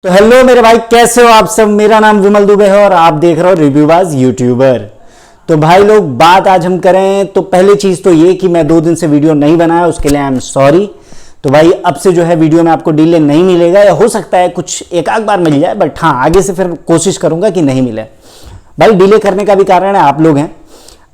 तो हेलो मेरे भाई, कैसे हो आप सब। मेरा नाम विमल दुबे है और आप देख रहे हो रिव्यूबाज यूट्यूबर। तो भाई लोग, बात आज हम करें तो पहली चीज तो ये कि मैं 2 दिन से वीडियो नहीं बनाया, उसके लिए आई एम सॉरी। तो भाई अब से जो है वीडियो में आपको डिले नहीं मिलेगा, या हो सकता है कुछ एक आध बार मिल जाए, बट हाँ आगे से फिर कोशिश करूंगा कि नहीं मिले। भाई डिले करने का भी कारण है आप लोग हैं।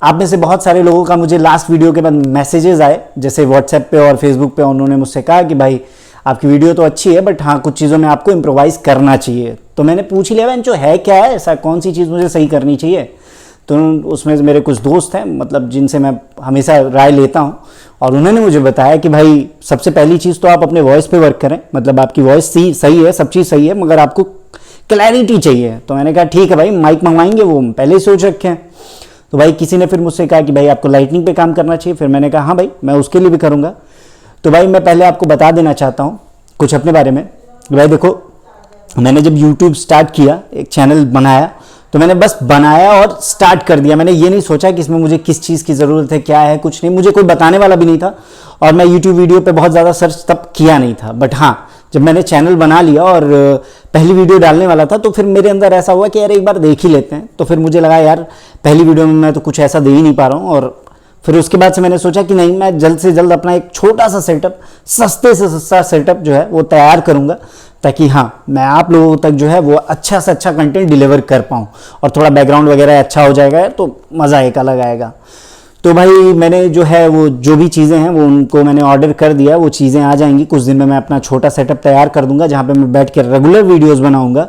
आप में से बहुत सारे लोगों का मुझे लास्ट वीडियो के बाद मैसेजेस आए, जैसे व्हाट्सएप पे और फेसबुक पे। उन्होंने मुझसे कहा कि भाई आपकी वीडियो तो अच्छी है, बट हाँ कुछ चीज़ों में आपको इम्प्रोवाइज़ करना चाहिए। तो मैंने पूछ लिया जो है क्या है ऐसा, कौन सी चीज़ मुझे सही करनी चाहिए। तो उसमें मेरे कुछ दोस्त हैं, मतलब जिनसे मैं हमेशा राय लेता हूँ, और उन्होंने मुझे बताया कि भाई सबसे पहली चीज़ तो आप अपने वॉइस पे वर्क करें। मतलब आपकी वॉइस सही है, सब चीज़ सही है, मगर आपको क्लैरिटी चाहिए। तो मैंने कहा ठीक है भाई, माइक मंगवाएंगे, वो पहले ही सोच रखे हैं। तो भाई किसी ने फिर मुझसे कहा कि भाई आपको लाइटनिंग पे काम करना चाहिए। फिर मैंने कहा हाँ भाई, मैं उसके लिए भी करूँगा। तो भाई मैं पहले आपको बता देना चाहता हूँ कुछ अपने बारे में। भाई देखो, मैंने जब YouTube स्टार्ट किया, एक चैनल बनाया, तो मैंने बस बनाया और स्टार्ट कर दिया। मैंने ये नहीं सोचा कि इसमें मुझे किस चीज़ की ज़रूरत है, क्या है, कुछ नहीं। मुझे कोई बताने वाला भी नहीं था, और मैं YouTube वीडियो पे बहुत ज़्यादा सर्च तब किया नहीं था। बट हाँ, जब मैंने चैनल बना लिया और पहली वीडियो डालने वाला था, तो फिर मेरे अंदर ऐसा हुआ कि यार एक बार देख ही लेते हैं। तो फिर मुझे लगा यार पहली वीडियो में मैं तो कुछ ऐसा दे ही नहीं पा रहा हूँ। और फिर उसके बाद से मैंने सोचा कि नहीं, मैं जल्द से जल्द अपना एक छोटा सा सेटअप, सस्ते से सस्ता सेटअप जो है वो तैयार करूँगा, ताकि हाँ मैं आप लोगों तक जो है वो अच्छा से अच्छा कंटेंट डिलीवर कर पाऊँ। और थोड़ा बैकग्राउंड वगैरह अच्छा हो जाएगा तो मज़ा एक अलग आएगा। तो भाई मैंने जो है वो जो भी चीज़ें हैं वो उनको मैंने ऑर्डर कर दिया, वो चीज़ें आ जाएंगी कुछ दिन में। मैं अपना छोटा सेटअप तैयार कर दूंगा, जहाँ पे मैं बैठ कर रेगुलर वीडियोस बनाऊंगा।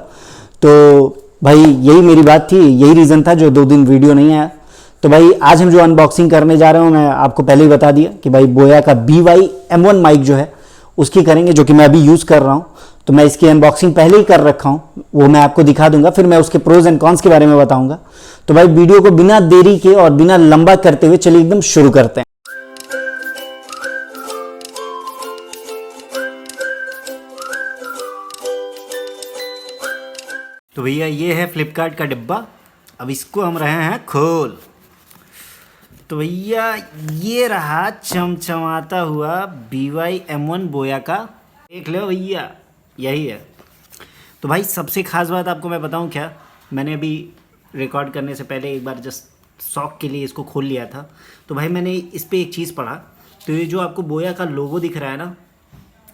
तो भाई यही मेरी बात थी, यही रीज़न था जो 2 दिन वीडियो नहीं आया। तो भाई आज हम जो अनबॉक्सिंग करने जा रहे हो, मैं आपको पहले ही बता दिया कि भाई बोया का BY-M1 माइक जो है उसकी करेंगे, जो कि मैं अभी यूज़ कर रहा हूँ। तो मैं इसकी अनबॉक्सिंग पहले ही कर रखा हूँ, वो मैं आपको दिखा दूंगा, फिर मैं उसके प्रोज एंड कॉन्स के बारे में बताऊंगा। तो भाई वीडियो को बिना देरी के और बिना लंबा करते हुए चलिए एकदम शुरू करते हैं। तो भैया ये है फ्लिपकार्ट का डिब्बा, अब इसको हम रहे हैं खोल। तो भैया ये रहा चमचमाता हुआ BY-M1 बोया का, देख लो भैया यही है। तो भाई सबसे ख़ास बात आपको मैं बताऊं क्या, मैंने अभी रिकॉर्ड करने से पहले एक बार जस्ट शौक के लिए इसको खोल लिया था। तो भाई मैंने इस पर एक चीज़ पढ़ा, तो ये जो आपको बोया का लोगो दिख रहा है ना,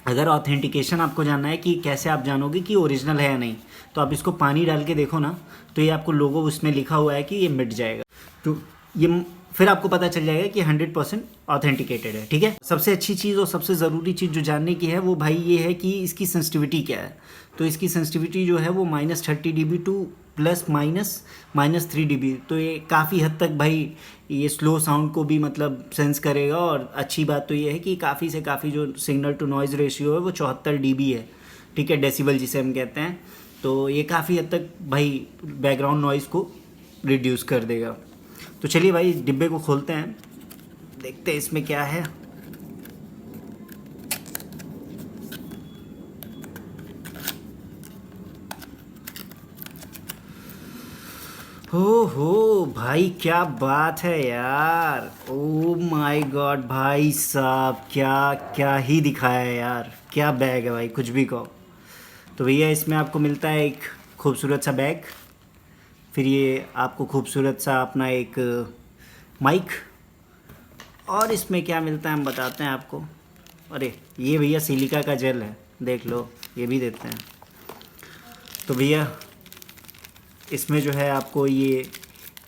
अगर ऑथेंटिकेशन आपको जानना है कि कैसे आप जानोगे कि ओरिजिनल है या नहीं, तो आप इसको पानी डाल के देखो ना, तो ये आपको लोगो उसमें लिखा हुआ है कि ये मिट जाएगा। तो ये फिर आपको पता चल जाएगा कि 100% ऑथेंटिकेटेड है। ठीक है, सबसे अच्छी चीज़ और सबसे ज़रूरी चीज़ जो जानने की है वो भाई ये है कि इसकी सेंसिटिविटी क्या है। तो इसकी सेंसिटिविटी जो है वो -30 dB टू ±3 dB। तो ये काफ़ी हद तक भाई ये स्लो साउंड को भी मतलब सेंस करेगा। और अच्छी बात तो ये है कि काफ़ी से काफ़ी जो सिग्नल टू नॉइज़ रेशियो है वो 74 dB है। ठीक है, डेसिबल जिसे हम कहते हैं। तो ये काफ़ी हद तक भाई बैकग्राउंड नॉइज़ को रिड्यूस कर देगा। तो चलिए भाई डिब्बे को खोलते हैं, देखते हैं इसमें क्या है। हो भाई क्या बात है यार, ओ माय गॉड भाई साहब, क्या क्या ही दिखाया है यार, क्या बैग है भाई, कुछ भी कहो। तो भैया इसमें आपको मिलता है एक खूबसूरत सा बैग, फिर ये आपको खूबसूरत सा अपना एक माइक, और इसमें क्या मिलता है हम बताते हैं आपको। अरे ये भैया सिलिका का जेल है, देख लो, ये भी देते हैं। तो भैया इसमें जो है आपको ये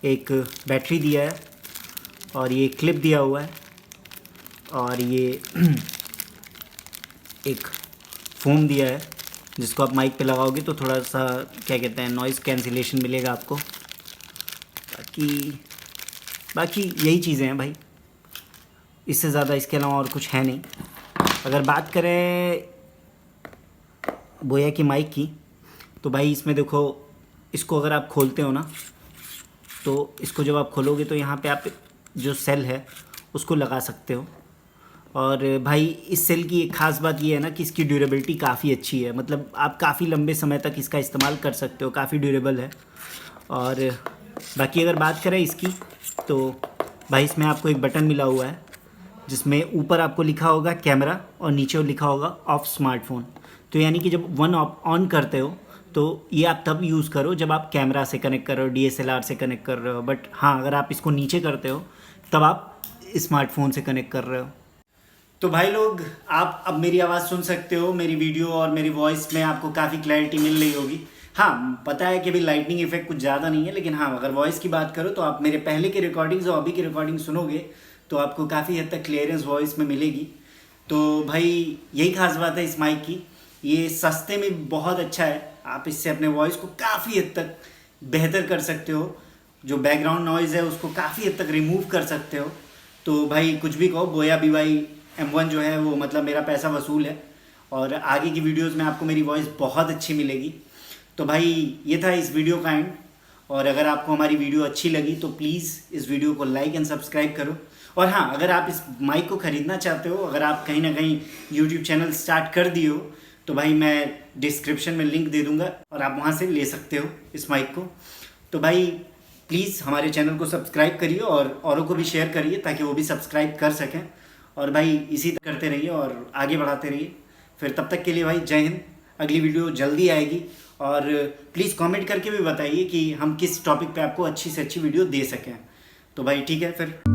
एक बैटरी दिया है, और ये क्लिप दिया हुआ है, और ये एक फोम दिया है जिसको आप माइक पे लगाओगे तो थोड़ा सा क्या कहते हैं नॉइज़ कैंसिलेशन मिलेगा आपको। बाकी यही चीज़ें हैं भाई, इससे ज़्यादा इसके अलावा और कुछ है नहीं। अगर बात करें बोया की माइक की, तो भाई इसमें देखो, इसको अगर आप खोलते हो ना, तो इसको जब आप खोलोगे तो यहाँ पे आप जो सेल है उसको लगा सकते हो। और भाई इस सेल की एक ख़ास बात ये है ना कि इसकी ड्यूरेबिलिटी काफ़ी अच्छी है, मतलब आप काफ़ी लंबे समय तक इसका इस्तेमाल कर सकते हो, काफ़ी ड्यूरेबल है। और बाकी अगर बात करें इसकी, तो भाई इसमें आपको एक बटन मिला हुआ है जिसमें ऊपर आपको लिखा होगा कैमरा और नीचे लिखा होगा ऑफ स्मार्टफोन। तो यानी कि जब वन ऑन करते हो तो ये आप तब यूज़ करो जब आप कैमरा से कनेक्ट कर रहे हो, DSLR से कनेक्ट कर रहे हो। बट हाँ, अगर आप इसको नीचे करते हो तब आप स्मार्टफोन से कनेक्ट कर रहे हो। तो भाई लोग, आप अब मेरी आवाज़ सुन सकते हो। मेरी वीडियो और मेरी वॉइस में आपको काफ़ी क्लैरिटी मिल रही होगी। हाँ, पता है कि भी लाइटनिंग इफेक्ट कुछ ज़्यादा नहीं है, लेकिन हाँ, अगर वॉइस की बात करो तो आप मेरे पहले की रिकॉर्डिंग्स और अभी की रिकॉर्डिंग सुनोगे तो आपको काफ़ी हद तक क्लियरेंस वॉइस में मिलेगी। तो भाई यही खास बात है इस माइक की, ये सस्ते में बहुत अच्छा है। आप इससे अपने वॉइस को काफ़ी हद तक बेहतर कर सकते हो, जो बैकग्राउंड नॉइज़ है उसको काफ़ी हद तक रिमूव कर सकते हो। तो भाई कुछ भी कहो, बोया BY M1 जो है वो मतलब मेरा पैसा वसूल है, और आगे की वीडियोस में आपको मेरी वॉइस बहुत अच्छी मिलेगी। तो भाई ये था इस वीडियो का एंड, और अगर आपको हमारी वीडियो अच्छी लगी तो प्लीज़ इस वीडियो को लाइक एंड सब्सक्राइब करो। और हाँ, अगर आप इस माइक को ख़रीदना चाहते हो, अगर आप कहीं ना कहीं यूट्यूब चैनल स्टार्ट कर दिए हो, तो भाई मैं डिस्क्रिप्शन में लिंक दे दूँगा और आप वहाँ से ले सकते हो इस माइक को। तो भाई प्लीज़ हमारे चैनल को सब्सक्राइब करिए और औरों को भी शेयर करिए ताकि वो भी सब्सक्राइब कर सकें। और भाई इसी तरह करते रहिए और आगे बढ़ाते रहिए। फिर तब तक के लिए भाई जय हिंद। अगली वीडियो जल्दी आएगी, और प्लीज़ कमेंट करके भी बताइए कि हम किस टॉपिक पे आपको अच्छी से अच्छी वीडियो दे सकें। तो भाई ठीक है फिर।